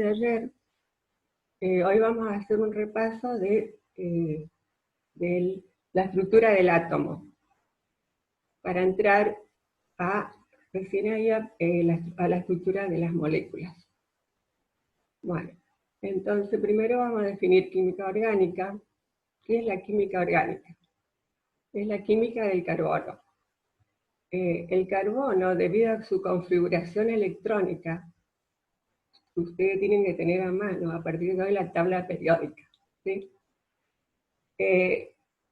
de ayer, hoy vamos a hacer un repaso de la estructura del átomo, para entrar recién ahí a la estructura de las moléculas. Bueno, entonces primero vamos a definir química orgánica. ¿Qué es la química orgánica? Es la química del carbono. El carbono, debido a su configuración electrónica, ustedes tienen que tener a mano a partir de hoy la tabla periódica, ¿sí?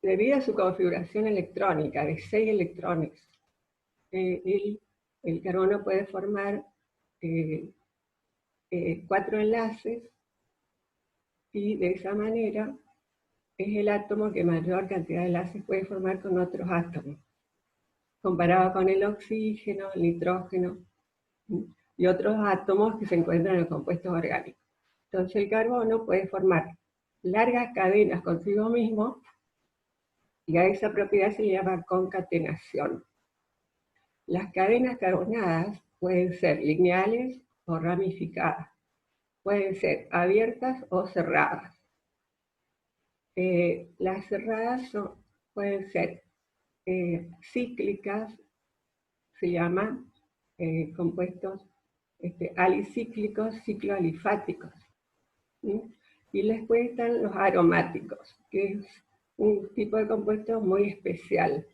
Debido a su configuración electrónica de 6 electrones, el carbono puede formar 4 enlaces, y de esa manera es el átomo que mayor cantidad de enlaces puede formar con otros átomos, comparado con el oxígeno, el nitrógeno y otros átomos que se encuentran en los compuestos orgánicos. Entonces el carbono puede formar largas cadenas consigo mismo, y a esa propiedad se le llama concatenación. Las cadenas carbonadas pueden ser lineales o ramificadas, pueden ser abiertas o cerradas. Las cerradas pueden ser cíclicas, se llaman compuestos alicíclicos, cicloalifáticos. Y después están los aromáticos, que es un tipo de compuesto muy especial,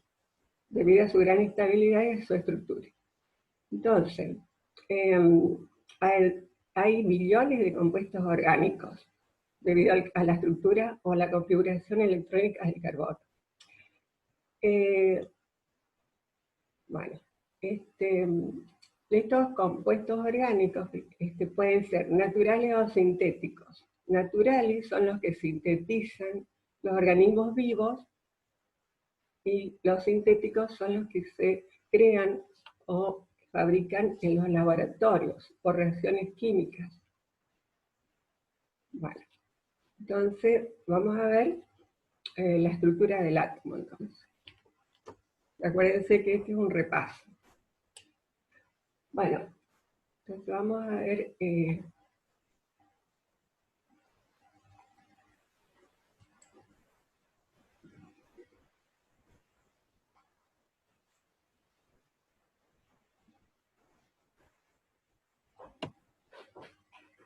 debido a su gran estabilidad y a su estructura. Entonces, hay millones de compuestos orgánicos, debido a la estructura o a la configuración electrónica del carbono. Bueno, estos compuestos orgánicos pueden ser naturales o sintéticos. Naturales son los que sintetizan los organismos vivos, y los sintéticos son los que se crean o fabrican en los laboratorios por reacciones químicas. Bueno, entonces vamos a ver la estructura del átomo. Entonces, acuérdense que este es un repaso. Bueno, entonces vamos a ver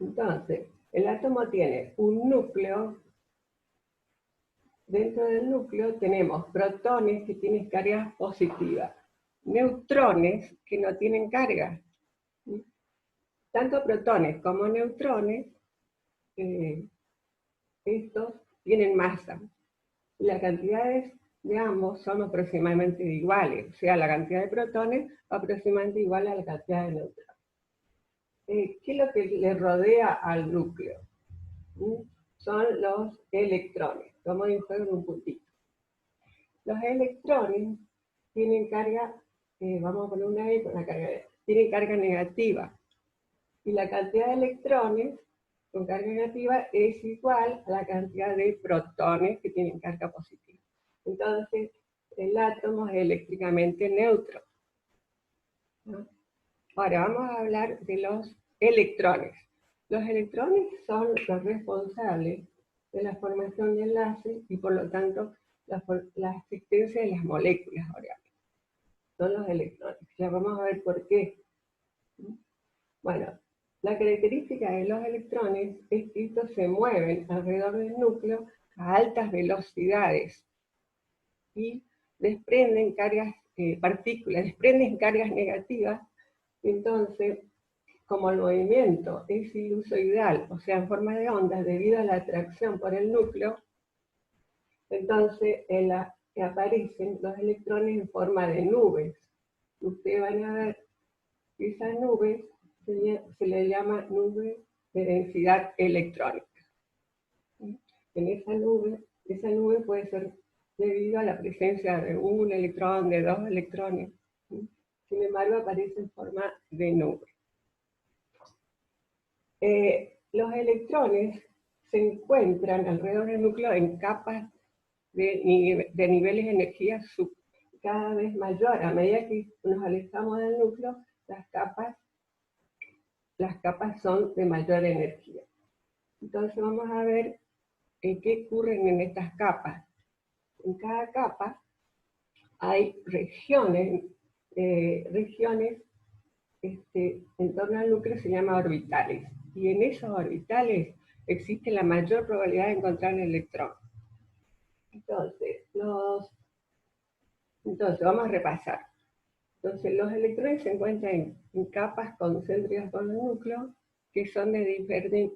entonces, el átomo tiene un núcleo. Dentro del núcleo tenemos protones que tienen carga positiva, neutrones que no tienen carga. Tanto protones como neutrones, estos tienen masa. Las cantidades de ambos son aproximadamente iguales, o sea, la cantidad de protones aproximadamente igual a la cantidad de neutrones. ¿Qué es lo que le rodea al núcleo? Son los electrones, como dibujado en un puntito. Los electrones tienen carga, vamos a poner una E con la carga, tienen carga negativa. Y la cantidad de electrones con carga negativa es igual a la cantidad de protones que tienen carga positiva. Entonces, el átomo es eléctricamente neutro, ¿no? Ahora vamos a hablar de los electrones. Los electrones son los responsables de la formación de enlaces y por lo tanto la existencia de las moléculas orgánicas. Son los electrones. Ya vamos a ver por qué. Bueno, la característica de los electrones es que estos se mueven alrededor del núcleo a altas velocidades y desprenden partículas, desprenden cargas negativas. Entonces, como el movimiento es sinusoidal, o sea, en forma de ondas, debido a la atracción por el núcleo, entonces aparecen los electrones en forma de nubes. Ustedes van a ver que esas nubes se le llama nube de densidad electrónica. En esa nube puede ser debido a la presencia de un electrón, de 2 electrones. Sin embargo, aparece en forma de nube. Los electrones se encuentran alrededor del núcleo en capas de niveles de energía cada vez mayor. A medida que nos alejamos del núcleo, las capas las capas son de mayor energía. Entonces vamos a ver qué ocurre en estas capas. En cada capa hay regiones, en torno al núcleo se llaman orbitales, y en esos orbitales existe la mayor probabilidad de encontrar el electrón. Entonces vamos a repasar. Entonces los electrones se encuentran en capas concéntricas con el núcleo, que son de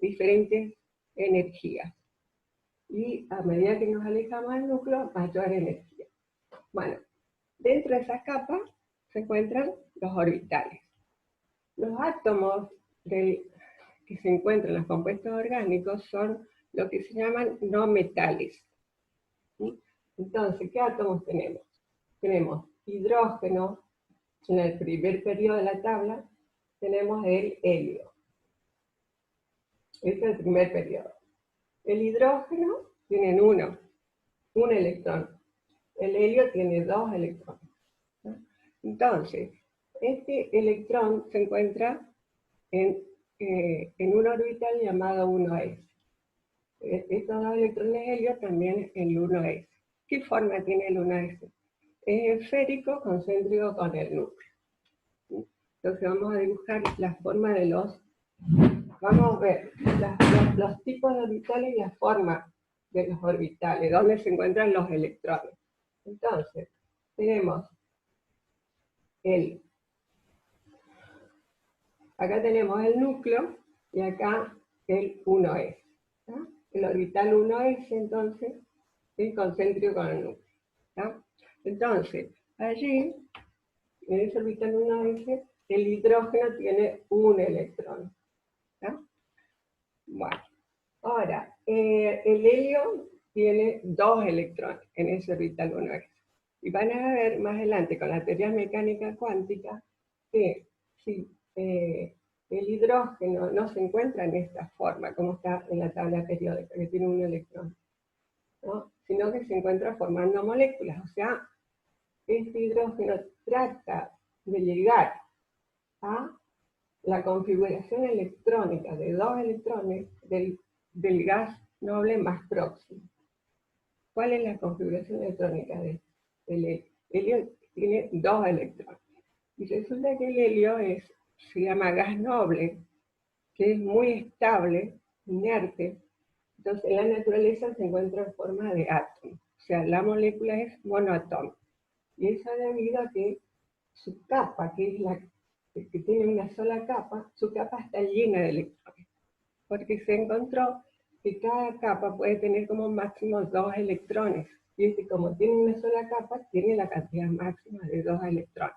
diferentes energías. Y a medida que nos alejamos del núcleo, mayor energía. Bueno, dentro de esas capas se encuentran los orbitales. Los átomos que se encuentran en los compuestos orgánicos son lo que se llaman no metales. ¿Sí? Entonces, ¿qué átomos tenemos? Tenemos hidrógeno, en el primer periodo de la tabla tenemos el helio. Este es el primer periodo. El hidrógeno tiene un electrón. El helio tiene 2 electrones. ¿No? Entonces, este electrón se encuentra en un orbital llamado 1s. Estos 2 electrones helio también en el 1s. ¿Qué forma tiene el 1s? Es esférico, concéntrico con el núcleo. Entonces vamos a dibujar la forma de vamos a ver los tipos de orbitales y la forma de los orbitales, donde se encuentran los electrones. Entonces, tenemos acá tenemos el núcleo y acá el 1s. ¿Sí? El orbital 1s, entonces, es concéntrico con el núcleo. ¿Sí? Entonces, allí, en ese orbital 1s, el hidrógeno tiene un electrón. ¿Sí? Bueno, ahora, el helio tiene 2 electrones en ese orbital 1s. Y van a ver más adelante con la teoría mecánica cuántica que si el hidrógeno no se encuentra en esta forma, como está en la tabla periódica, que tiene un electrón, ¿no? Sino que se encuentra formando moléculas. O sea, este hidrógeno trata de llegar a la configuración electrónica de 2 electrones del gas noble más próximo. ¿Cuál es la configuración electrónica del helio? El helio tiene 2 electrones. Y resulta que el helio se llama gas noble, que es muy estable, inerte. Entonces, en la naturaleza se encuentra en forma de átomo. O sea, la molécula es monoatómica. Y eso debido a que su capa, que es que tiene una sola capa, su capa está llena de electrones. Porque se encontró que cada capa puede tener como máximo 2 electrones. Y como tiene una sola capa, tiene la cantidad máxima de 2 electrones.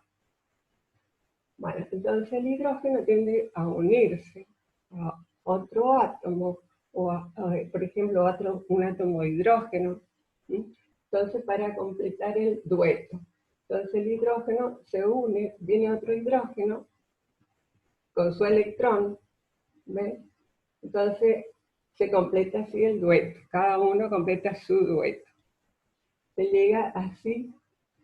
Bueno, entonces el hidrógeno tiende a unirse a otro átomo, por ejemplo, un átomo de hidrógeno, ¿sí? Entonces, para completar el dueto. Entonces el hidrógeno se une, viene otro hidrógeno con su electrón, ¿ves? Entonces se completa así el dueto, cada uno completa su dueto. Se llega así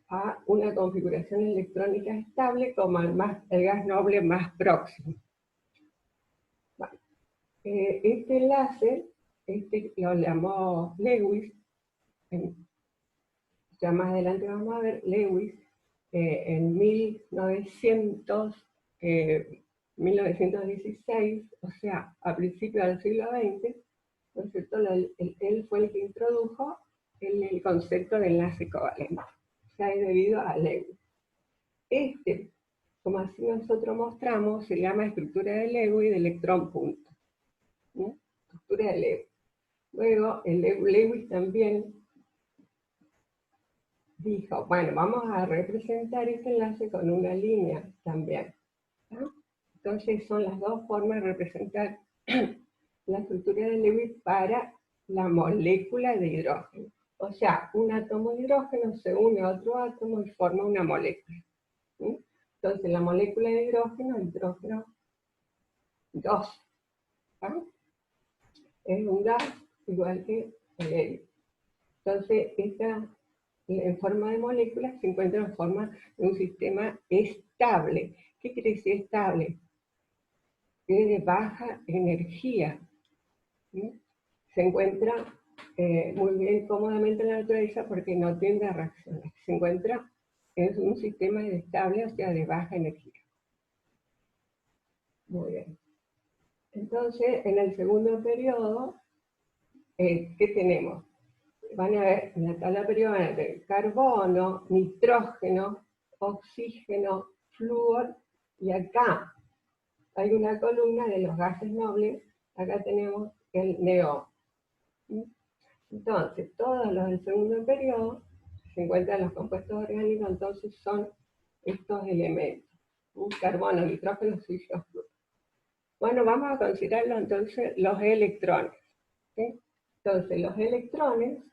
a una configuración electrónica estable como el gas noble más próximo. Bueno, este enlace, lo llamó Lewis, ya más adelante vamos a ver, Lewis, en 1916, o sea, a principios del siglo XX, ¿no es cierto? Él fue el que introdujo el concepto de enlace covalente. O sea, es debido a Lewis. Como así nosotros mostramos, se llama estructura de Lewis de electrón punto. ¿Sí? Estructura de Lewis. Luego, Lewis también dijo, bueno, vamos a representar este enlace con una línea también. ¿No? Entonces son las dos formas de representar la estructura de Lewis para la molécula de hidrógeno. O sea, un átomo de hidrógeno se une a otro átomo y forma una molécula. ¿Sí? Entonces la molécula de hidrógeno 2, ¿no? Es un gas igual que el helio. Entonces, en forma de moléculas se encuentra en forma de un sistema estable. ¿Qué quiere decir estable? es de baja energía. ¿Sí? Se encuentra muy bien cómodamente en la naturaleza porque no tiende a reaccionar. Se encuentra en un sistema estable, o sea, de baja energía. Muy bien. Entonces, en el segundo periodo, ¿qué tenemos? Van a ver en la tabla periódica de carbono, nitrógeno, oxígeno, flúor, y acá hay una columna de los gases nobles, acá tenemos el neón. Entonces, todos los del segundo periodo se encuentran los compuestos orgánicos, entonces son estos elementos: carbono, nitrógeno, oxígeno, flúor. Bueno, vamos a considerarlo entonces los electrones. ¿Sí? Entonces, los electrones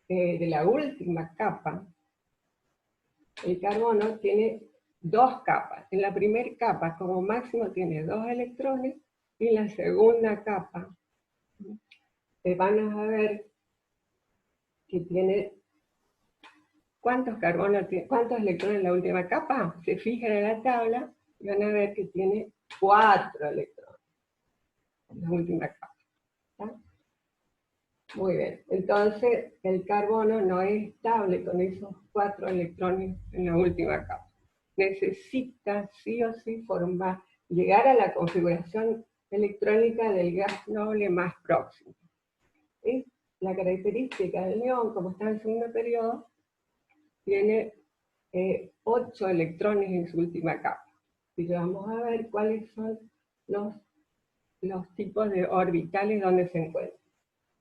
de la última capa, el carbono tiene dos capas. En la primera capa, como máximo, tiene 2 electrones, y en la segunda capa van a ver que tiene ¿cuántos electrones en la última capa? Se fijan en la tabla y van a ver que tiene 4 electrones en la última capa. ¿Está? Muy bien, entonces el carbono no es estable con esos 4 electrones en la última capa. Necesita sí o sí llegar a la configuración electrónica del gas noble más próximo. Es la característica del neón, como está en el segundo periodo, tiene 8 electrones en su última capa. Y vamos a ver cuáles son los tipos de orbitales donde se encuentran.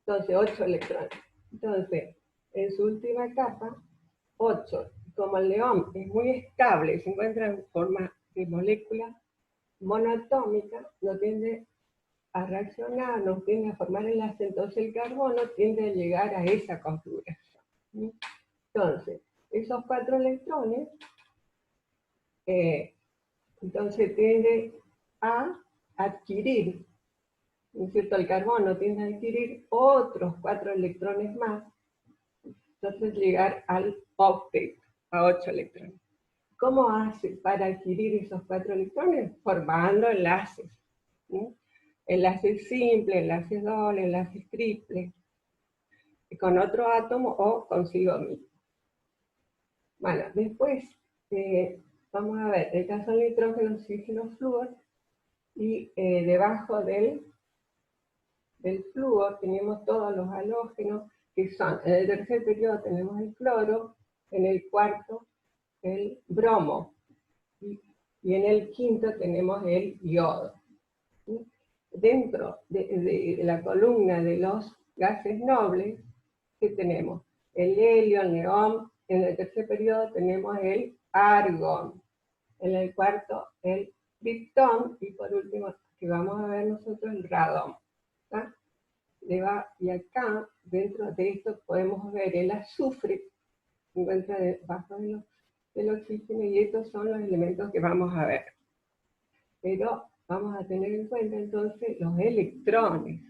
Entonces, 8 electrones. Entonces, en su última capa, 8. Como el neón es muy estable, se encuentra en forma de molécula monoatómica, no tiende a reaccionar, no tiende a formar enlace, entonces el carbono tiende a llegar a esa configuración. Entonces, esos 4 electrones, entonces tiende a adquirir, ¿no es cierto? El carbono tiende a adquirir otros 4 electrones más, entonces llegar al octeto, a 8 electrones. ¿Cómo hace para adquirir esos 4 electrones? Formando enlaces. ¿Sí? Enlaces simples, enlaces dobles, enlaces triples, con otro átomo o consigo mismo. Bueno, después vamos a ver el caso del nitrógeno, oxígeno, flúor, y debajo del flúor tenemos todos los halógenos, que son, en el tercer periodo tenemos el cloro, en el cuarto el bromo, y en el quinto tenemos el yodo. ¿Sí? Dentro de la columna de los gases nobles, ¿qué tenemos? El helio, el neón. En el tercer periodo tenemos el argón. En el cuarto el kriptón, y por último, que vamos a ver nosotros, el radón. ¿Tá? Y acá, dentro de esto, podemos ver el azufre, se encuentra debajo del oxígeno, y estos son los elementos que vamos a ver. Pero vamos a tener en cuenta entonces los electrones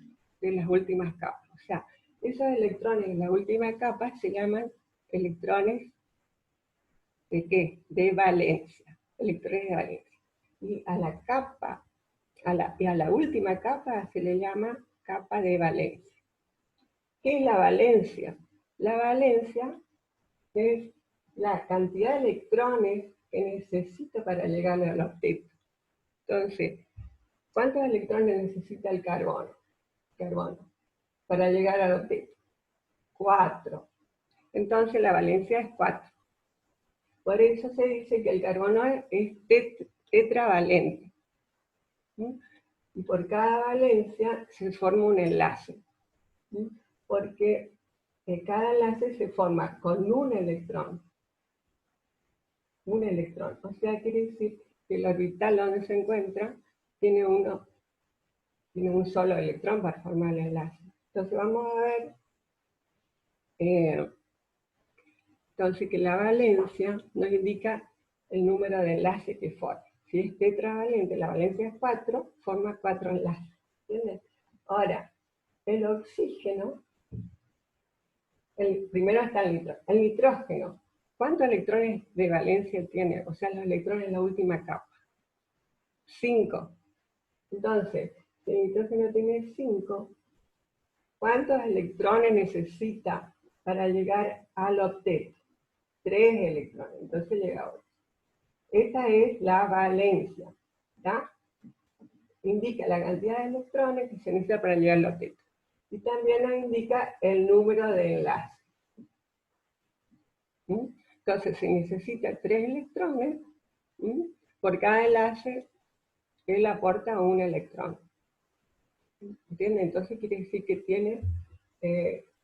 de las últimas capas. O sea, esos electrones en la última capa se llaman electrones ¿de qué? De valencia. Electrones de valencia. Y a la capa, a la última capa se le llama capa de valencia. ¿Qué es la valencia? La valencia es la cantidad de electrones que necesita para llegar al octeto. Entonces, ¿cuántos electrones necesita el carbono? Para llegar al octeto. 4. Entonces la valencia es 4. Por eso se dice que el carbono es tetravalente. ¿Sí? Y por cada valencia se forma un enlace. ¿Sí? Porque cada enlace se forma con un electrón. Un electrón. O sea, quiere decir que el orbital donde se encuentra tiene un solo electrón para formar el enlace. Entonces vamos a ver, entonces que la valencia nos indica el número de enlaces que forma. Si es tetravalente, la valencia es 4, forma 4 enlaces. ¿Entiendes? Ahora, el oxígeno, primero está el nitrógeno. ¿Cuántos electrones de valencia tiene? O sea, los electrones en la última capa. 5. Entonces, si el nitrógeno tiene 5, ¿cuántos electrones necesita para llegar al octeto? 3 electrones, entonces llega a 8. Esta es la valencia, ¿ya? Indica la cantidad de electrones que se necesita para llegar al octeto. Y también nos indica el número de enlaces. Entonces, se necesita 3 electrones. Por cada enlace, él aporta un electrón. ¿Entienden? Entonces quiere decir que tiene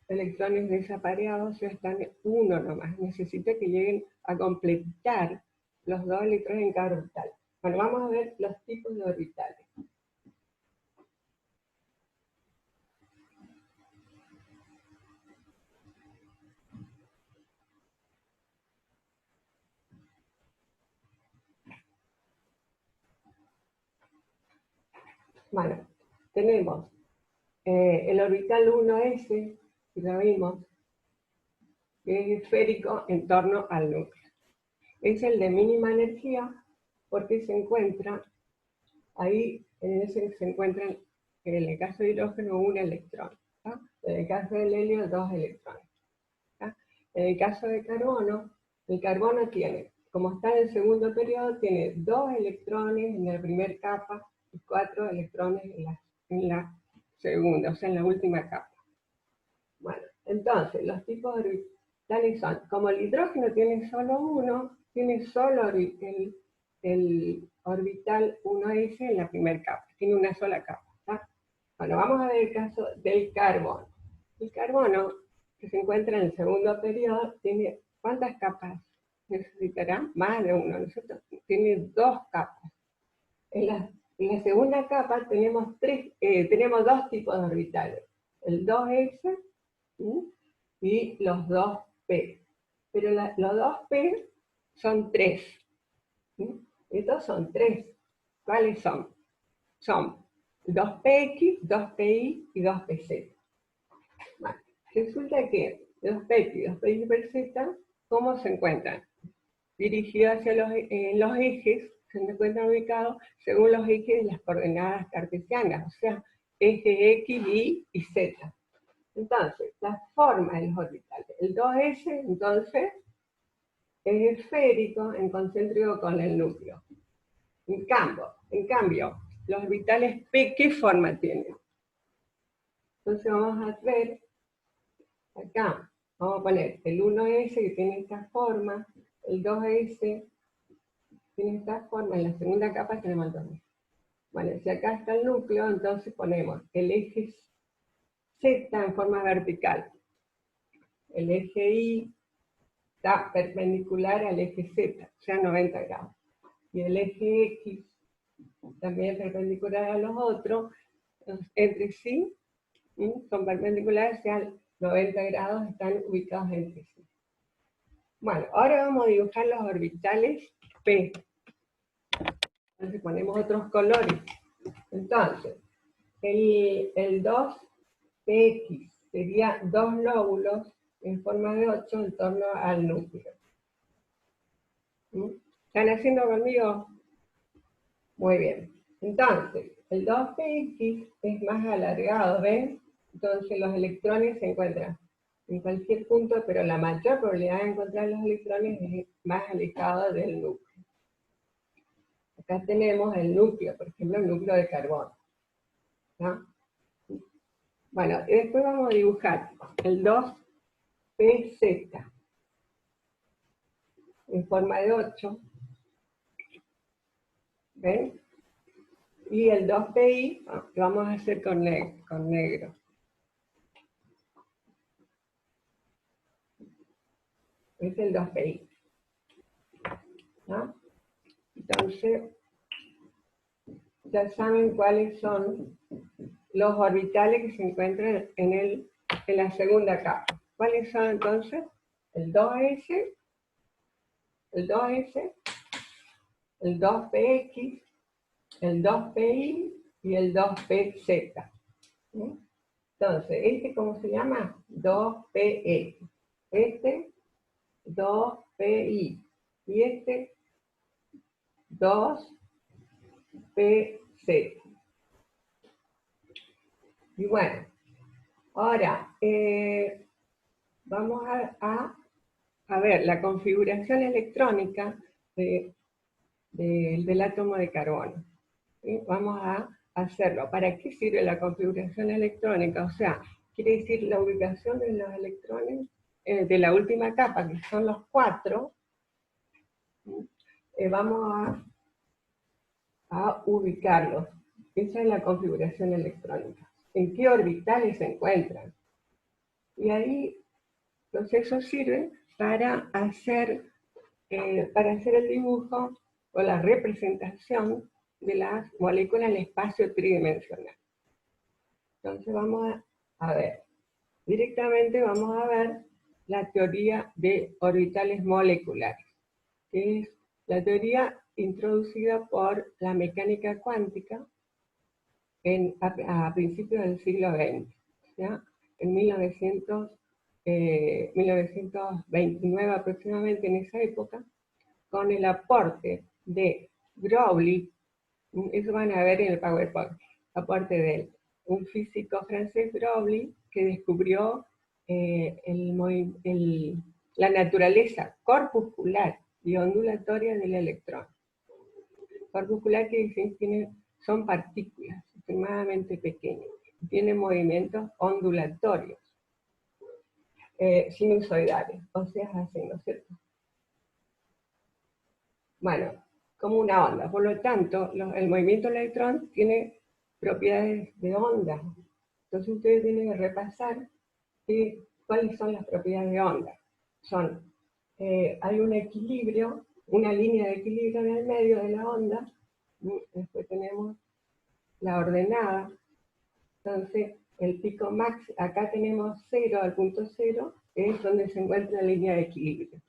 electrones desapareados, o sea, están uno nomás. Necesita que lleguen a completar los 2 electrones en cada orbital. Bueno, vamos a ver los tipos de orbitales. Bueno, tenemos el orbital 1s, que ya vimos, que es esférico en torno al núcleo. Es el de mínima energía porque se encuentra ahí, en ese se encuentran, en el caso de hidrógeno, un electrón. ¿tá? En el caso del helio, 2 electrones. ¿tá? En el caso de carbono, el carbono tiene, como está en el segundo periodo, tiene 2 electrones en la primera capa y 4 electrones en la segunda, o sea, en la última capa. Bueno, entonces, los tipos orbitales son, como el hidrógeno tiene solo uno, tiene solo el orbital 1s en la primera capa, tiene una sola capa. ¿tá? Bueno, vamos a ver el caso del carbono. El carbono, que se encuentra en el segundo periodo, tiene ¿cuántas capas necesitará? Más de uno, ¿no es cierto? Tiene 2 capas. En la segunda capa tenemos 2 tipos de orbitales. El 2s y los 2p. Pero los 2p son 3. Estos son 3. ¿Cuáles son? Son 2px, 2pi y 2pz. Bueno, resulta que 2px y 2pi ¿cómo se encuentran? Dirigidos hacia los ejes, se encuentran ubicados según los ejes de las coordenadas cartesianas, o sea, eje x, y z. Entonces, la forma de los orbitales. El 2s, entonces, es esférico en concéntrico con el núcleo. En cambio, los orbitales p, ¿qué forma tienen? Entonces vamos a ver, acá, vamos a poner el 1s que tiene esta forma, el 2s tiene esta forma, en la segunda capa tenemos el 2s. Bueno, si acá está el núcleo, entonces ponemos el eje z en forma vertical, el eje y está perpendicular al eje z, o sea, 90 grados. Y el eje x también perpendicular a los otros, entre sí, son perpendiculares, o sea, 90 grados están ubicados entre sí. Bueno, ahora vamos a dibujar los orbitales P. Entonces ponemos otros colores. Entonces, el 2px sería 2 lóbulos en forma de 8 en torno al núcleo. ¿Están haciendo conmigo? Muy bien. Entonces, el 2px es más alargado, ¿ven? Entonces los electrones se encuentran en cualquier punto, pero la mayor probabilidad de encontrar los electrones es más alejado del núcleo. Acá tenemos el núcleo, por ejemplo, el núcleo de carbono. ¿no? Bueno, y después vamos a dibujar el 2pz en forma de 8. ¿Ven? Y el 2pi lo vamos a hacer con negro. Es el 2pi. ¿no? Entonces, ya saben cuáles son los orbitales que se encuentran en la segunda capa. ¿Cuáles son entonces? El 2s, el 2s, el 2px, el 2pi y el 2pz. Entonces, ¿este cómo se llama? 2px. Este, 2pi. Y este, 2pz. Y bueno, ahora vamos a ver la configuración electrónica del átomo de carbono. ¿Sí? Vamos a hacerlo. ¿Para qué sirve la configuración electrónica? O sea, quiere decir la ubicación de los electrones de la última capa, que son los 4, vamos a ubicarlos. Esa es la configuración electrónica. ¿En qué orbitales se encuentran? Y ahí, entonces eso sirve para hacer el dibujo o la representación de las moléculas en el espacio tridimensional. Entonces vamos a ver, directamente vamos a ver la teoría de orbitales moleculares, que es la teoría introducida por la mecánica cuántica a principios del siglo XX, ¿ya? En 1929 aproximadamente, en esa época, con el aporte de Broglie, eso van a ver en el PowerPoint, aporte de él, un físico francés, Broglie, que descubrió la naturaleza corpuscular y ondulatoria del electrón. Corpuscular quiere decir que son partículas extremadamente pequeñas, tienen movimientos ondulatorios, sinusoidales, o sea, así, ¿no es cierto? Bueno, como una onda. Por lo tanto, el movimiento del electrón tiene propiedades de onda. Entonces ustedes tienen que repasar cuáles son las propiedades de onda. Hay un equilibrio, una línea de equilibrio en el medio de la onda. Después tenemos la ordenada. Entonces, el pico max, acá tenemos 0 al punto 0, es donde se encuentra la línea de equilibrio.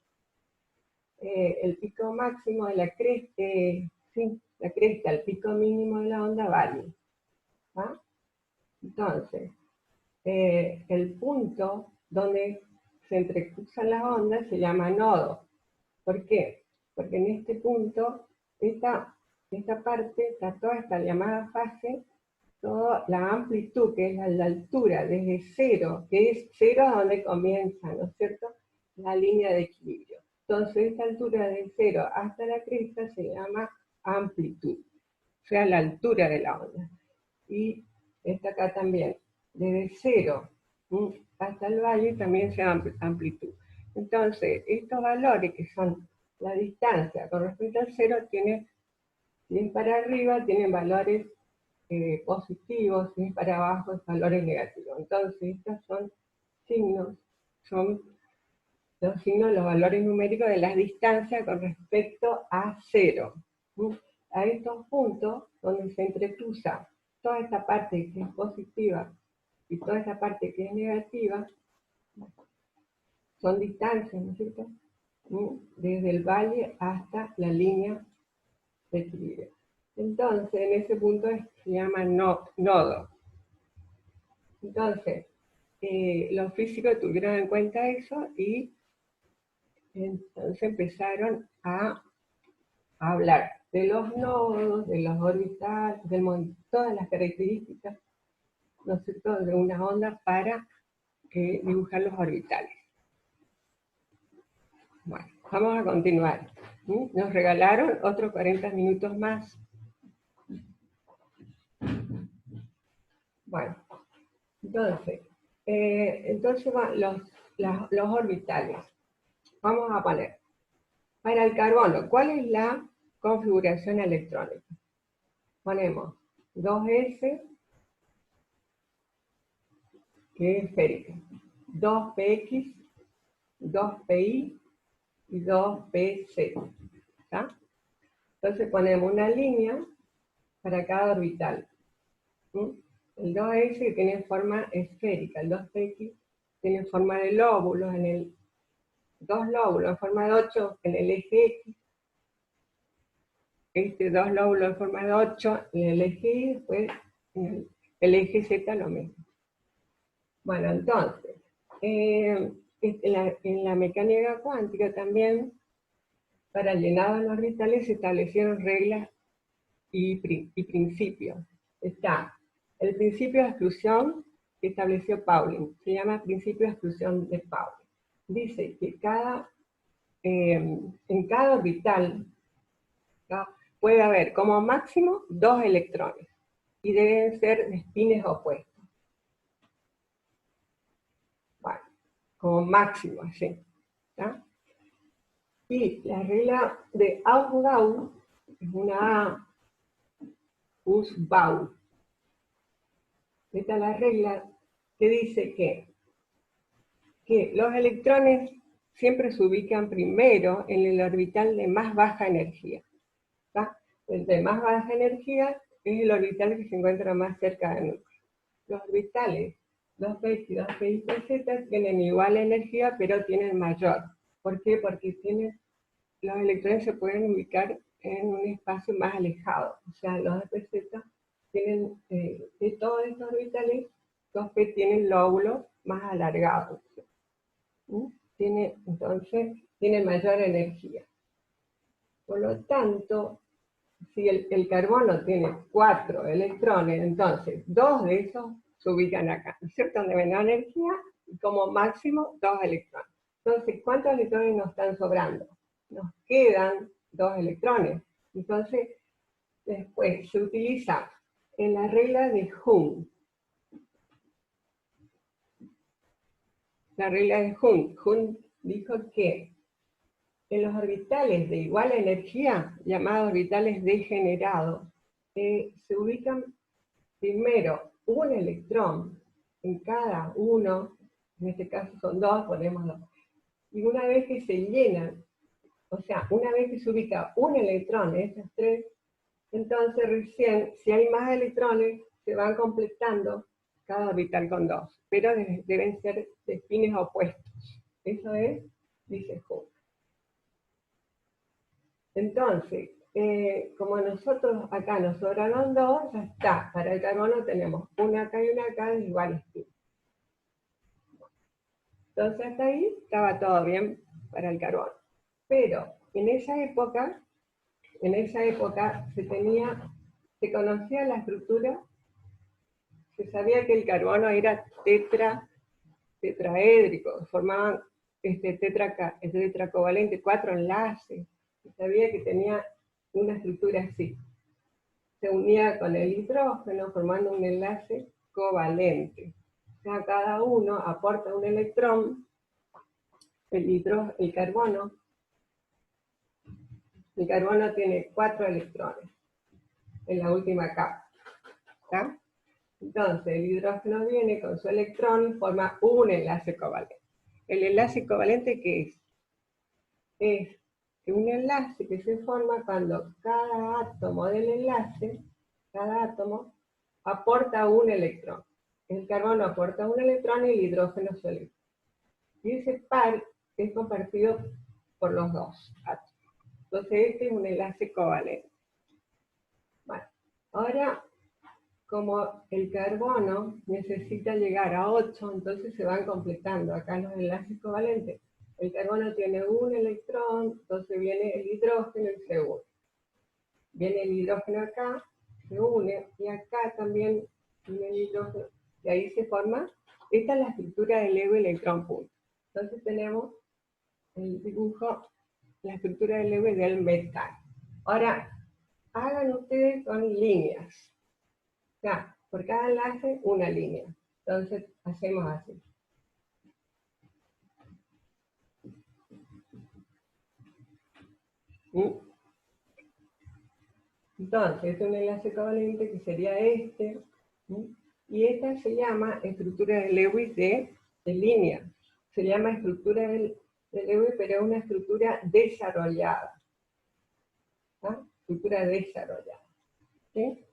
El pico máximo de la cresta, el pico mínimo de la onda varia. ¿Ah? Entonces, el punto donde se entrecruzan las ondas se llama nodo. ¿Por qué? Porque en este punto, esta parte, toda esta llamada fase, toda la amplitud, que es la altura desde 0, que es 0 a donde comienza, ¿no es cierto?, la línea de equilibrio. Entonces, esta altura de 0 hasta la cresta se llama amplitud, o sea, la altura de la onda. Y esta acá también, desde 0 hasta el valle también se llama amplitud. Entonces, estos valores que son la distancia con respecto al 0, tienen para arriba, tienen valores positivos, y para abajo valores negativos. Entonces, estos son signos, son los signos, los valores numéricos de las distancias con respecto a 0. A estos puntos donde se entrecruza toda esta parte que es positiva y toda esta parte que es negativa, son distancias, ¿no es cierto?, desde el valle hasta la línea de equilibrio. Entonces, en ese punto se llama nodo. Entonces, los físicos tuvieron en cuenta eso y entonces empezaron a hablar de los nodos, de los orbitales, de todas las características, ¿no es cierto?, de una onda para dibujar los orbitales. Bueno, vamos a continuar. Nos regalaron otros 40 minutos más. Bueno, entonces van los orbitales. Vamos a poner, para el carbono, ¿cuál es la configuración electrónica? Ponemos 2s, que es esférica, 2px, 2pi y 2pz. ¿Está? Entonces ponemos una línea para cada orbital. El 2s tiene forma esférica, el 2px tiene forma de lóbulos, dos lóbulos en forma de 8 en el eje X, dos lóbulos en forma de 8 en el eje Y, después en el eje Z lo mismo. Bueno, entonces, en la mecánica cuántica también, para el llenado de los orbitales se establecieron reglas y principios. Está el principio de exclusión que estableció Pauling, se llama principio de exclusión de Pauling. Dice que en cada orbital, ¿no?, puede haber como máximo 2 electrones y deben ser de espines opuestos. Bueno, como máximo, así, ¿no? Y la regla de Aufbau es una Ausbau. Esta es la regla que dice que los electrones siempre se ubican primero en el orbital de más baja energía. ¿Tá? El de más baja energía es el orbital que se encuentra más cerca del núcleo. Los orbitales 2p y 2p y 3z tienen igual energía, pero tienen mayor. ¿Por qué? Porque los electrones se pueden ubicar en un espacio más alejado. O sea, los 2pz tienen, de todos estos orbitales, 2p tienen lóbulos más alargados. Entonces, tiene mayor energía. Por lo tanto, si el carbono tiene 4 electrones, entonces 2 de esos se ubican acá, ¿no es cierto? Donde ven la energía, y como máximo 2 electrones. Entonces, ¿cuántos electrones nos están sobrando? Nos quedan 2 electrones. Entonces, después se utiliza en la regla de Hund. La regla de Hund. Hund dijo que en los orbitales de igual energía, llamados orbitales degenerados, se ubican primero un electrón en cada uno, en este caso son 2, ponemos 2, y una vez que se llenan, o sea, una vez que se ubica un electrón en esas 3, entonces recién, si hay más electrones, se van completando cada orbital con 2, pero deben ser de espines opuestos. Eso es, dice Hund. Entonces, como nosotros acá nos sobraron 2, ya está. Para el carbono tenemos una acá y una acá de igual espín. Entonces hasta ahí estaba todo bien para el carbono. Pero en esa época se conocía la estructura, se sabía que el carbono era tetraédrico, formaban tetracovalente, 4 enlaces. Se sabía que tenía una estructura así. Se unía con el hidrógeno formando un enlace covalente. O sea, cada uno aporta un electrón, el carbono tiene 4 electrones en la última capa. ¿Está? Entonces el hidrógeno viene con su electrón y forma un enlace covalente. ¿El enlace covalente qué es? Es un enlace que se forma cuando cada átomo del enlace, cada átomo, aporta un electrón. El carbono aporta un electrón y el hidrógeno su electrón. Y ese par es compartido por los 2 átomos. Entonces este es un enlace covalente. Bueno, ahora, como el carbono necesita llegar a 8, entonces se van completando acá los enlaces covalentes. El carbono tiene un electrón, entonces viene el hidrógeno y se une. Viene el hidrógeno acá, se une, y acá también viene el hidrógeno, y ahí se forma, esta es la estructura del Lewis electrón punto. Entonces tenemos el dibujo, la estructura del Lewis del metano. Ahora, hagan ustedes con líneas. O sea, por cada enlace, una línea. Entonces, hacemos así. Entonces, es un enlace covalente que sería este. Y esta se llama estructura de Lewis de línea. Se llama estructura de Lewis, pero es una estructura desarrollada. ¿Ah? Estructura desarrollada. ¿Sí?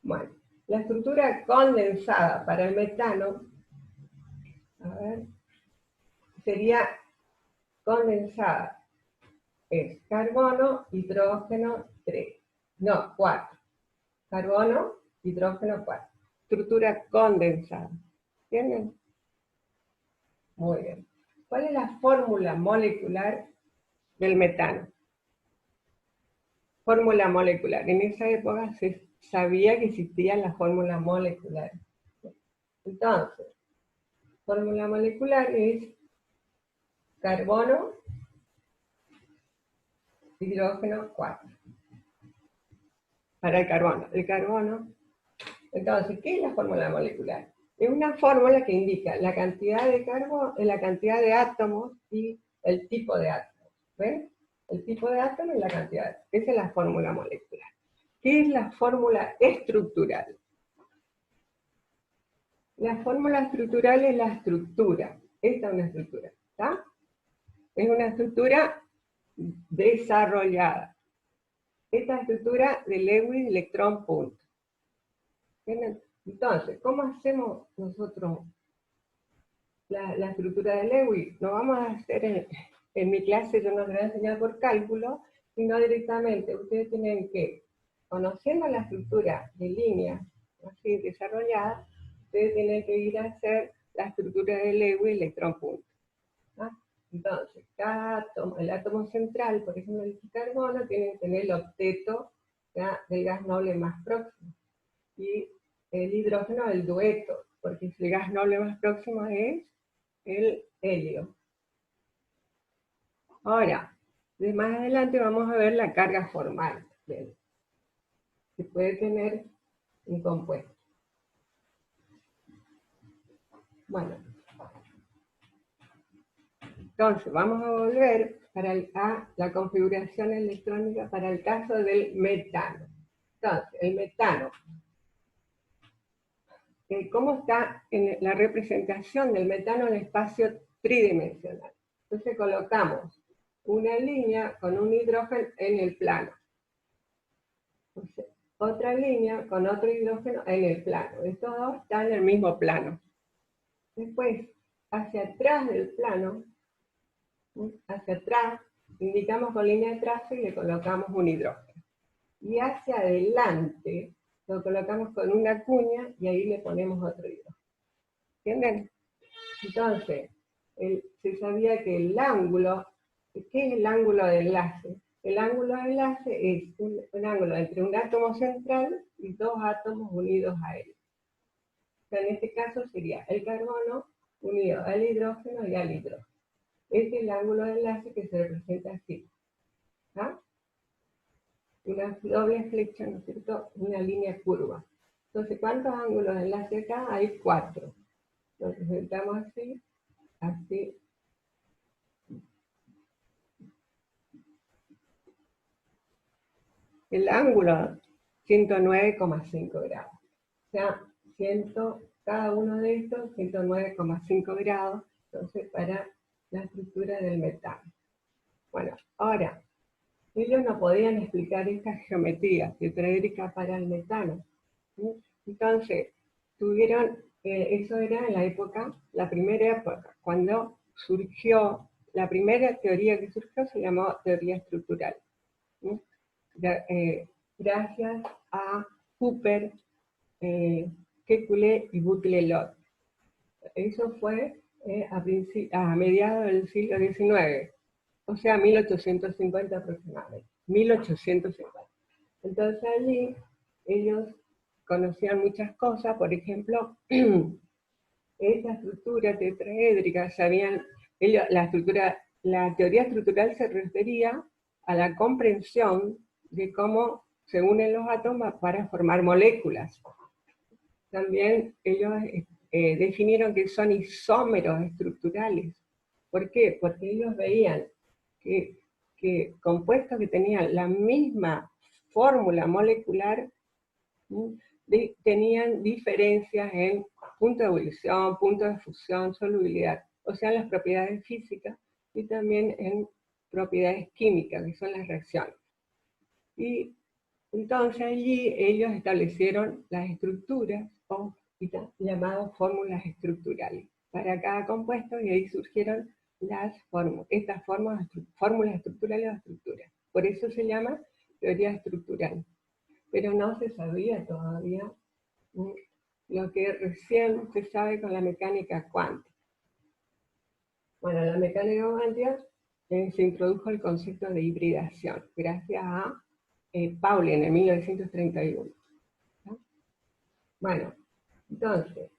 Bueno, la estructura condensada para el metano, a ver, sería condensada. Es carbono, hidrógeno 3. No, 4. Carbono, hidrógeno 4. Estructura condensada. ¿Entienden? Muy bien. ¿Cuál es la fórmula molecular del metano? Fórmula molecular. En esa época se sabía que existían las fórmulas moleculares. Entonces, fórmula molecular es carbono, hidrógeno 4. Para el carbono. El carbono. Entonces, ¿qué es la fórmula molecular? Es una fórmula que indica la cantidad de carbono, la cantidad de átomos y el tipo de átomos. ¿Ven? El tipo de átomo y la cantidad de átomos. Esa es la fórmula molecular. ¿Qué es la fórmula estructural? La fórmula estructural es la estructura. Esta es una estructura. ¿Está? Es una estructura desarrollada. Esta estructura de Lewis electrón punto. Entonces, ¿cómo hacemos nosotros la estructura de Lewis? No vamos a hacer en mi clase, yo no les voy a enseñar por cálculo, sino directamente ustedes tienen que, conociendo la estructura de líneas así desarrollada, ustedes tienen que ir a hacer la estructura de Lewis electrón punto. ¿Ah? Entonces, cada átomo, el átomo central, por ejemplo, el carbono, tiene que tener el octeto del gas noble más próximo. Y el hidrógeno, el dueto, porque el gas noble más próximo es el helio. Ahora, de más adelante vamos a ver la carga formal que puede tener un compuesto. Bueno, entonces vamos a volver a la configuración electrónica para el caso del metano. Entonces, el metano, ¿cómo está en la representación del metano en el espacio tridimensional? Entonces colocamos una línea con un hidrógeno en el plano. Entonces, otra línea con otro hidrógeno en el plano. Estos dos están en el mismo plano. Después, hacia atrás del plano, hacia atrás, indicamos con línea de trazo y le colocamos un hidrógeno. Y hacia adelante, lo colocamos con una cuña y ahí le ponemos otro hidrógeno. ¿Entienden? Entonces, se sabía que el ángulo, ¿qué es el ángulo de enlace? El ángulo de enlace es un ángulo entre un átomo central y dos átomos unidos a él. O sea, en este caso sería el carbono unido al hidrógeno y al hidrógeno. Este es el ángulo de enlace que se representa así. ¿Ah? Una doble flecha, ¿no es cierto? Una línea curva. Entonces, ¿cuántos ángulos de enlace acá? Hay 4. Lo representamos así, así. El ángulo 109,5 grados. O sea, cada uno de estos 109,5 grados, entonces para la estructura del metano. Bueno, ahora, ellos no podían explicar esta geometría tetraédrica para el metano. ¿Sí? Entonces, eso era en la época, la primera época, cuando surgió, la primera teoría que surgió se llamó teoría estructural. ¿Sí? Gracias a Cooper, Kekulé y Buclelot. Eso fue a mediados del siglo XIX, o sea, 1850 aproximadamente, 1850. Entonces allí ellos conocían muchas cosas, por ejemplo, esa estructura tetraédrica, la teoría estructural se refería a la comprensión de cómo se unen los átomos para formar moléculas. También ellos definieron que son isómeros estructurales. ¿Por qué? Porque ellos veían que compuestos que tenían la misma fórmula molecular tenían diferencias en punto de ebullición, punto de fusión, solubilidad, o sea, en las propiedades físicas y también en propiedades químicas, que son las reacciones. Y entonces allí ellos establecieron las estructuras llamadas fórmulas estructurales para cada compuesto y ahí surgieron estas fórmulas estructurales o estructuras. Por eso se llama teoría estructural. Pero no se sabía todavía lo que recién se sabe con la mecánica cuántica. Bueno, en la mecánica cuántica se introdujo el concepto de hibridación gracias a Pauling en 1931. Bueno, entonces,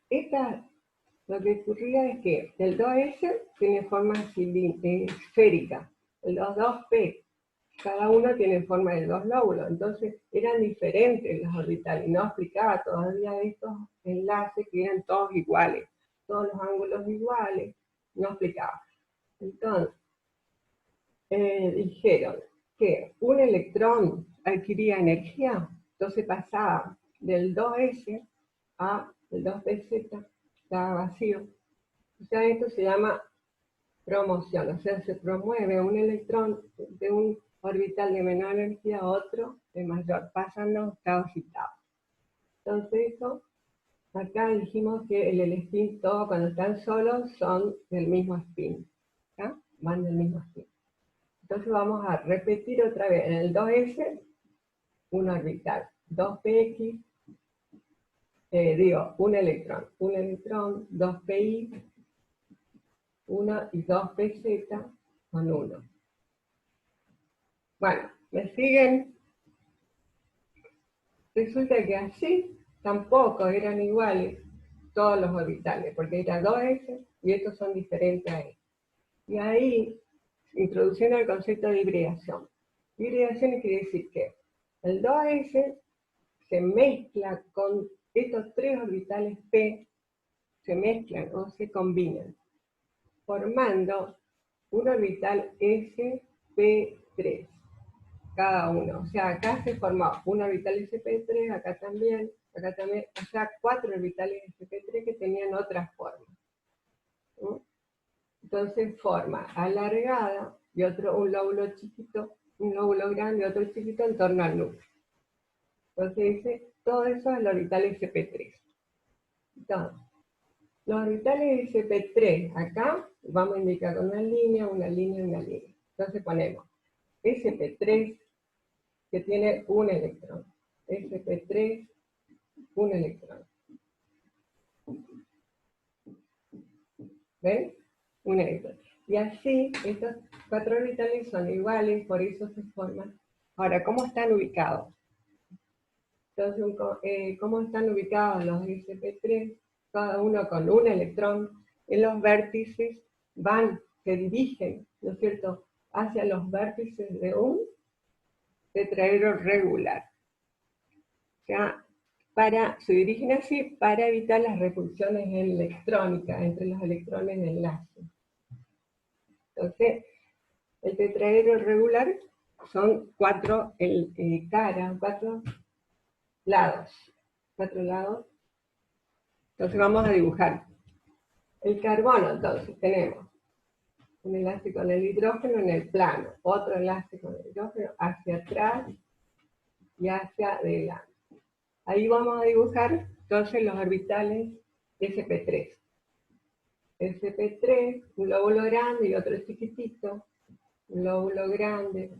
lo que ocurría es que el 2s tiene forma esférica, los 2p, cada uno tiene forma de dos lóbulos, entonces eran diferentes los orbitales, y no explicaba todavía estos enlaces que eran todos iguales, todos los ángulos iguales, no explicaba. Entonces, dijeron que un electrón adquiría energía, entonces pasaba del 2s a el 2pz, estaba vacío. O sea, esto se llama promoción, o sea, se promueve un electrón de un orbital de menor energía a otro de mayor, pasan los estados citados. Entonces, eso, acá dijimos que el spin, todo cuando están solos, son del mismo spin, ¿ya? Van del mismo spin. Entonces vamos a repetir otra vez, en el 2s, un orbital, 2px, un electrón, 2pi, 1 y 2pz con 1. Bueno, ¿me siguen? Resulta que así tampoco eran iguales todos los orbitales, porque era 2s y estos son diferentes a estos. Y ahí introducieron el concepto de hibridación. Hibridación quiere decir que el 2s se mezcla con estos tres orbitales p, se mezclan o se combinan, formando un orbital sp3, cada uno. O sea, acá se formó un orbital sp3, acá también, o sea, 4 orbitales sp3 que tenían otras formas. ¿Sí? Entonces forma alargada y un lóbulo chiquito, un lóbulo grande y otro chiquito en torno al núcleo. Entonces dice, todo eso es el orbital sp3. Entonces, los orbitales sp3, acá vamos a indicar con una línea, una línea, una línea. Entonces ponemos sp3, que tiene un electrón. sp3, un electrón. ¿Ven? Un electrón. Y así, estos 4 orbitales son iguales, por eso se forman. Ahora, ¿cómo están ubicados? Entonces, ¿cómo están ubicados los sp3? Cada uno con un electrón. En los vértices se dirigen, ¿no es cierto?, hacia los vértices de un tetraedro regular. O sea, se dirigen así para evitar las repulsiones electrónicas entre los electrones de enlace. Entonces, el tetraedro regular son 4 caras, 4 lados. 4 lados. Entonces vamos a dibujar. El carbono, entonces, tenemos un enlace con el hidrógeno en el plano, otro enlace con el hidrógeno hacia atrás y hacia adelante. Ahí vamos a dibujar entonces los orbitales sp3. sp3, un lóbulo grande y otro chiquitito, un lóbulo grande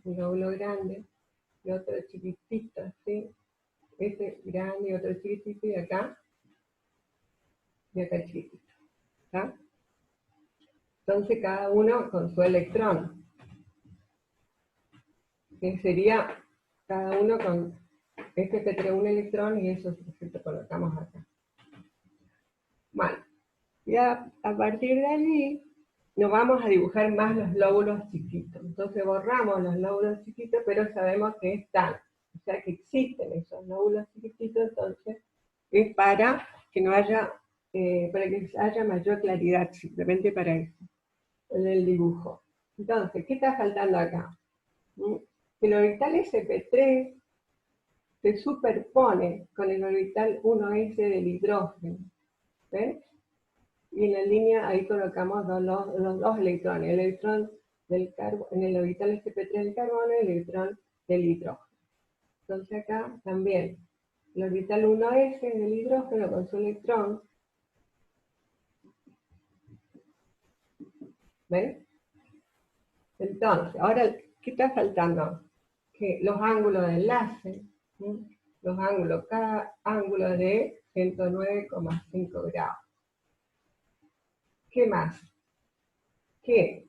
y otro chiquitito, ¿sí? Este grande y otro chiquitito y acá chiquitito, ¿está? Entonces cada uno con su electrón, que sería cada uno con sp3 un electrón y eso lo colocamos acá. Bueno, y a partir de allí nos vamos a dibujar más los lóbulos chiquitos. Entonces borramos los lóbulos chiquitos, pero sabemos que están. O sea que existen esos lóbulos chiquititos, entonces es para que no haya, para que haya mayor claridad, simplemente para eso, en el dibujo. Entonces, ¿qué está faltando acá? El orbital sp3 se superpone con el orbital 1s del hidrógeno. ¿Ven? Y en la línea ahí colocamos los dos electrones, el electrón en el orbital sp3 del carbono y el electrón del hidrógeno. Entonces acá también, el orbital 1s del hidrógeno con su electrón. ¿Ven? Entonces, ahora, ¿qué está faltando? Que los ángulos de enlace, ¿sí? Cada ángulo de 109,5 grados. ¿Qué más? Que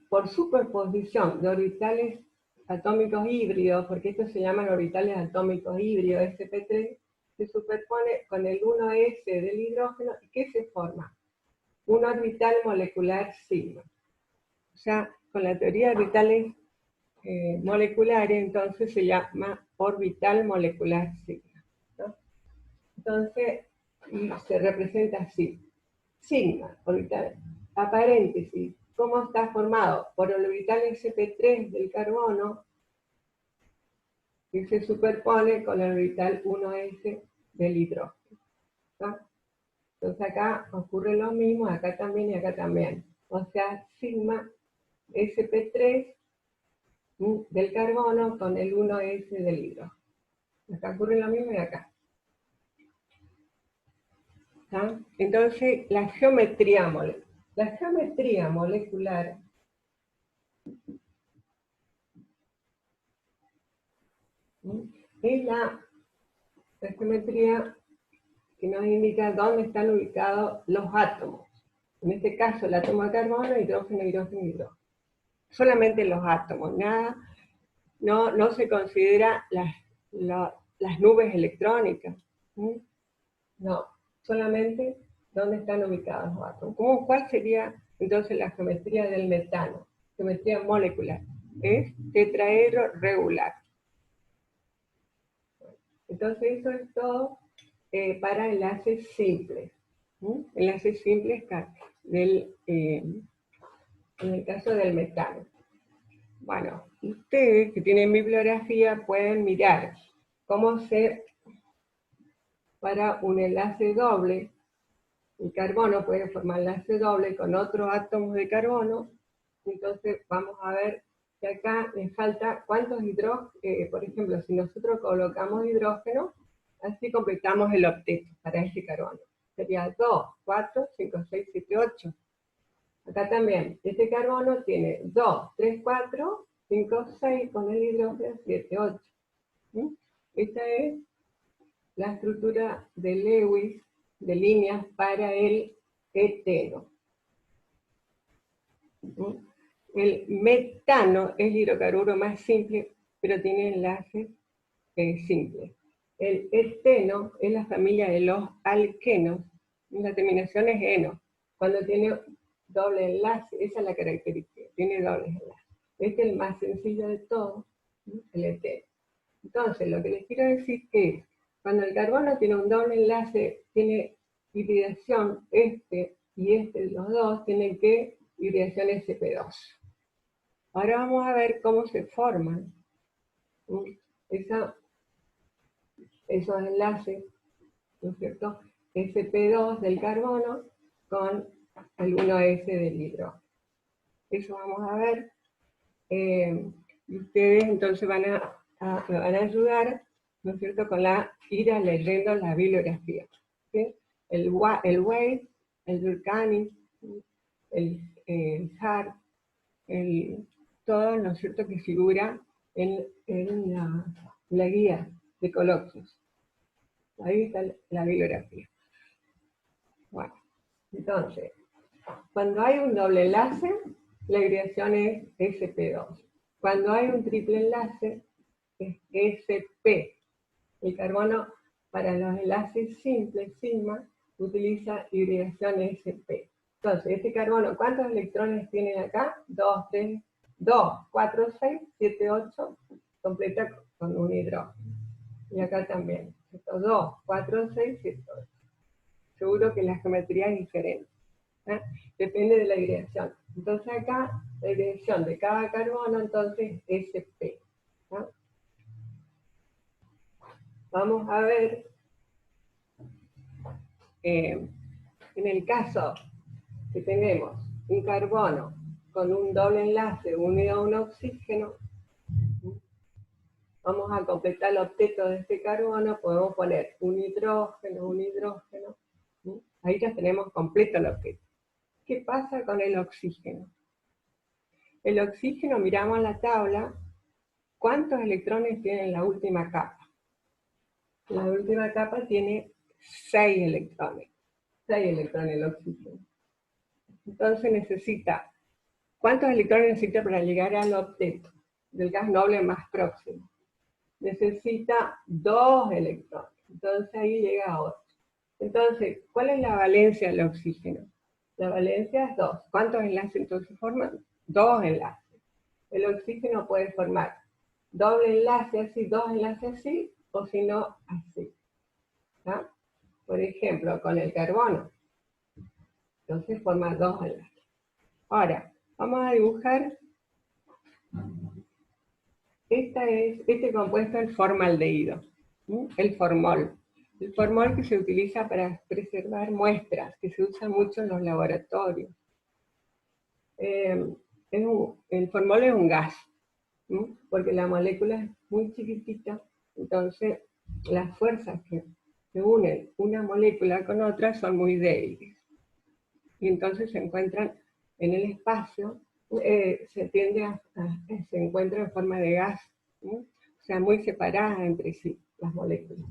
por superposición de orbitales atómicos híbridos, porque estos se llaman orbitales atómicos híbridos, sp3, se superpone con el 1s del hidrógeno. ¿Y qué se forma? Un orbital molecular sigma. O sea, con la teoría de orbitales moleculares, entonces se llama orbital molecular sigma, ¿no? Entonces, y se representa así. Sigma, orbital, a paréntesis, ¿cómo está formado? Por el orbital sp3 del carbono, que se superpone con el orbital 1s del hidrógeno, ¿no? Entonces acá ocurre lo mismo, acá también y acá también. O sea, sigma sp3 del carbono con el 1s del hidrógeno. Acá ocurre lo mismo y acá. ¿Está? Entonces, la geometría molecular es la geometría que nos indica dónde están ubicados los átomos. En este caso, el átomo de carbono, hidrógeno, hidrógeno, hidrógeno. Solamente los átomos, nada, no se considera las nubes electrónicas. No, solamente dónde están ubicados los átomos. ¿Cuál sería entonces la geometría del metano? Geometría molecular. Es tetraedro regular. Entonces eso es todo para enlaces simples. Enlaces simples en el caso del metano. Bueno, ustedes que tienen bibliografía pueden mirar cómo se para un enlace doble. El carbono puede formar enlace doble con otros átomos de carbono. Entonces vamos a ver que acá les falta cuántos hidrógenos, por ejemplo, si nosotros colocamos hidrógeno, así completamos el octeto para este carbono. Sería 2, 4, 5, 6, 7, 8. Acá también, este carbono tiene 2, 3, 4, 5, 6, con el hidrógeno 7, 8. Esta es la estructura de Lewis de líneas para el eteno. El metano es el hidrocarburo más simple, pero tiene enlaces simples. El eteno es la familia de los alquenos, la terminación es eno. Cuando tiene doble enlace, esa es la característica, tiene dobles enlaces. Este es el más sencillo de todos, el eteno. Entonces, lo que les quiero decir es que cuando el carbono tiene un doble enlace, tiene hibridación los dos tienen que hibridación sp2. Ahora vamos a ver cómo se forman esos enlaces, ¿no es cierto? sp2 del carbono con el 1s del hidrógeno. Eso vamos a ver. Y ustedes entonces me van a ayudar, ¿no es cierto?, con ir leyendo la bibliografía. ¿Sí? El Weiss, el Durkheim, el Hart, todo, ¿no es cierto?, que figura en la guía de coloquios. Ahí está la bibliografía. Bueno, entonces, cuando hay un doble enlace, la hibridación es sp2. Cuando hay un triple enlace, es sp. El carbono, para los enlaces simples, sigma, utiliza hibridación sp. Entonces, este carbono, ¿cuántos electrones tiene acá? 2, 3, 2, 4, 6, 7, 8, completa con un hidrógeno. Y acá también. 2, 4, 6, 7, 8. Seguro que la geometría es diferente. Depende de la hibridación. Entonces acá, la hibridación de cada carbono, entonces, es sp. ¿No? Vamos a ver, en el caso que tenemos un carbono con un doble enlace unido a un oxígeno, vamos a completar el octeto de este carbono, podemos poner un hidrógeno, ahí ya tenemos completo el octeto. ¿Qué pasa con el oxígeno? El oxígeno, miramos la tabla, ¿cuántos electrones tiene en la última capa? La última capa tiene 6 electrones. 6 electrones el oxígeno. Entonces necesita, ¿cuántos electrones necesita para llegar al octeto del gas noble más próximo? Necesita 2 electrones. Entonces ahí llega a 8. Entonces, ¿cuál es la valencia del oxígeno? La valencia es 2. ¿Cuántos enlaces entonces forman? 2 enlaces. El oxígeno puede formar doble enlace así, 2 enlaces así, o si no, así. ¿Tá? Por ejemplo, con el carbono. Entonces forma 2 enlaces. Ahora, vamos a dibujar. Este compuesto es formaldehído, el formol. El formol que se utiliza para preservar muestras, que se usa mucho en los laboratorios. El formol es un gas, porque la molécula es muy chiquitita, entonces las fuerzas que unen una molécula con otra son muy débiles. Y entonces se encuentran en el espacio, se encuentra en forma de gas, o sea, muy separadas entre sí las moléculas.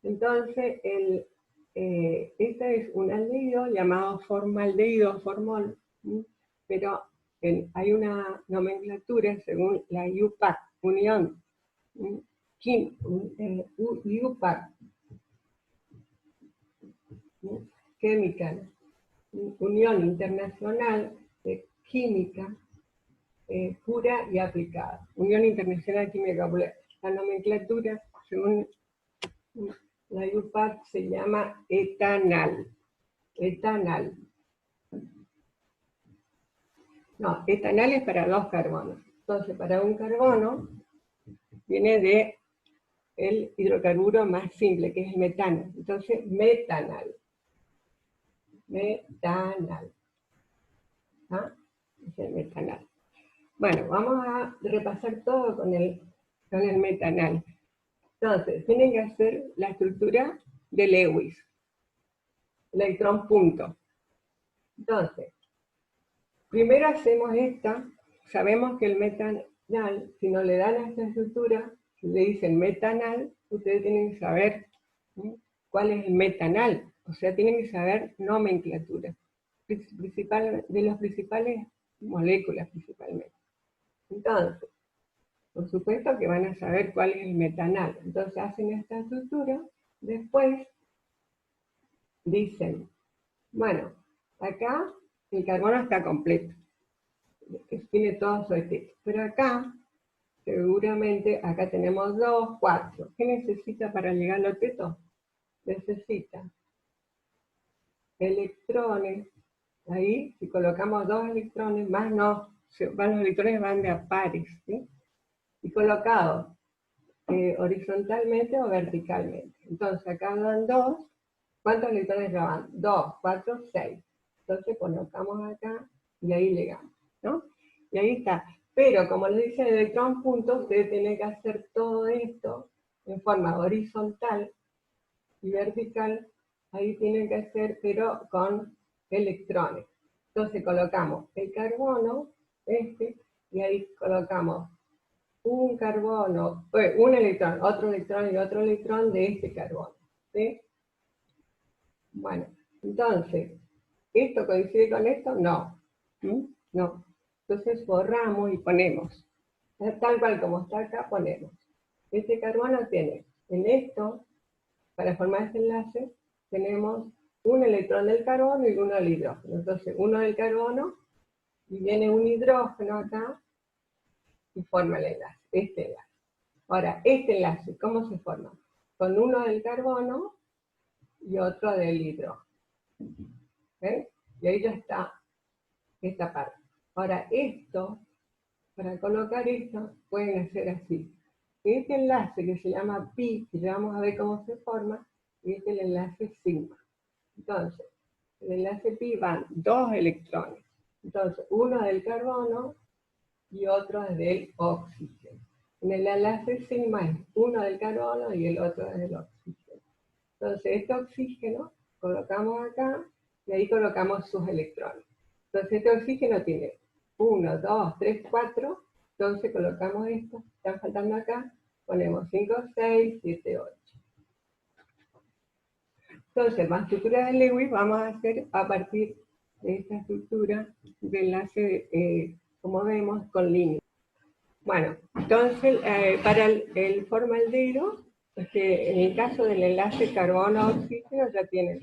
Entonces, este es un aldehído llamado formaldehído, formol, pero hay una nomenclatura según la UPAC, Unión UPAC, Chemical, Unión Internacional de Química Pura y Aplicada. Unión Internacional de Química Pura. La nomenclatura, según la UPAC, se llama etanal. Etanal. No, etanal es para 2 carbonos. Entonces, para un carbono, viene de el hidrocarburo más simple, que es el metano. Entonces, metanal. Metanal. ¿Ah? Es el metanal. Bueno, vamos a repasar todo con el metanal. Entonces, tienen que hacer la estructura de Lewis. Electrón punto. Entonces, primero hacemos esta. Sabemos que el metanal, si no le dan a esta estructura, si le dicen metanal, ustedes tienen que saber cuál es el metanal. O sea, tienen que saber nomenclatura. De las principales moléculas, principalmente. Entonces, por supuesto que van a saber cuál es el metanal. Entonces hacen esta estructura, después dicen, bueno, acá el carbono está completo, tiene todo su efecto, pero acá, seguramente, acá tenemos 2, 4. ¿Qué necesita para llegar al octeto? Necesita electrones. Ahí, si colocamos 2 electrones, más no, los electrones van de a pares, ¿sí? Y colocados horizontalmente o verticalmente. Entonces acá dan 2. ¿Cuántos electrones van? 2, 4, 6. Entonces colocamos acá y ahí llegamos, ¿no? Y ahí está. Pero como les dice el electrón punto, ustedes tienen que hacer todo esto en forma horizontal y vertical. Ahí tienen que hacer, pero con electrones. Entonces colocamos el carbono, y ahí colocamos un carbono, un electrón, otro electrón y otro electrón de este carbono, ¿sí? Bueno, entonces, ¿esto coincide con esto? No. No. Entonces borramos y ponemos. Tal cual como está acá, ponemos. Este carbono tiene, en esto, para formar este enlace, tenemos un electrón del carbono y uno del hidrógeno. Entonces, uno del carbono, y viene un hidrógeno acá, y forma el enlace, este enlace. Ahora, este enlace, ¿cómo se forma? Con uno del carbono y otro del hidrógeno. ¿Ven? Y ahí ya está esta parte. Ahora, esto, para colocar esto, pueden hacer así. Este enlace que se llama pi, que ya vamos a ver cómo se forma, y este es el enlace sigma. Entonces, el enlace pi van 2 electrones. Entonces, uno del carbono y otro del oxígeno. En el enlace sigma es uno del carbono y el otro del oxígeno. Entonces, este oxígeno colocamos acá y ahí colocamos sus electrones. Entonces, este oxígeno tiene 1, 2, 3, 4. Entonces, colocamos esto. Están faltando acá. Ponemos 5, 6, 7, 8. Entonces, la estructura de Lewis vamos a hacer a partir de esta estructura de enlace, como vemos, con líneas. Bueno, entonces para el formaldehído, Es que en el caso del enlace carbono-oxígeno ya tiene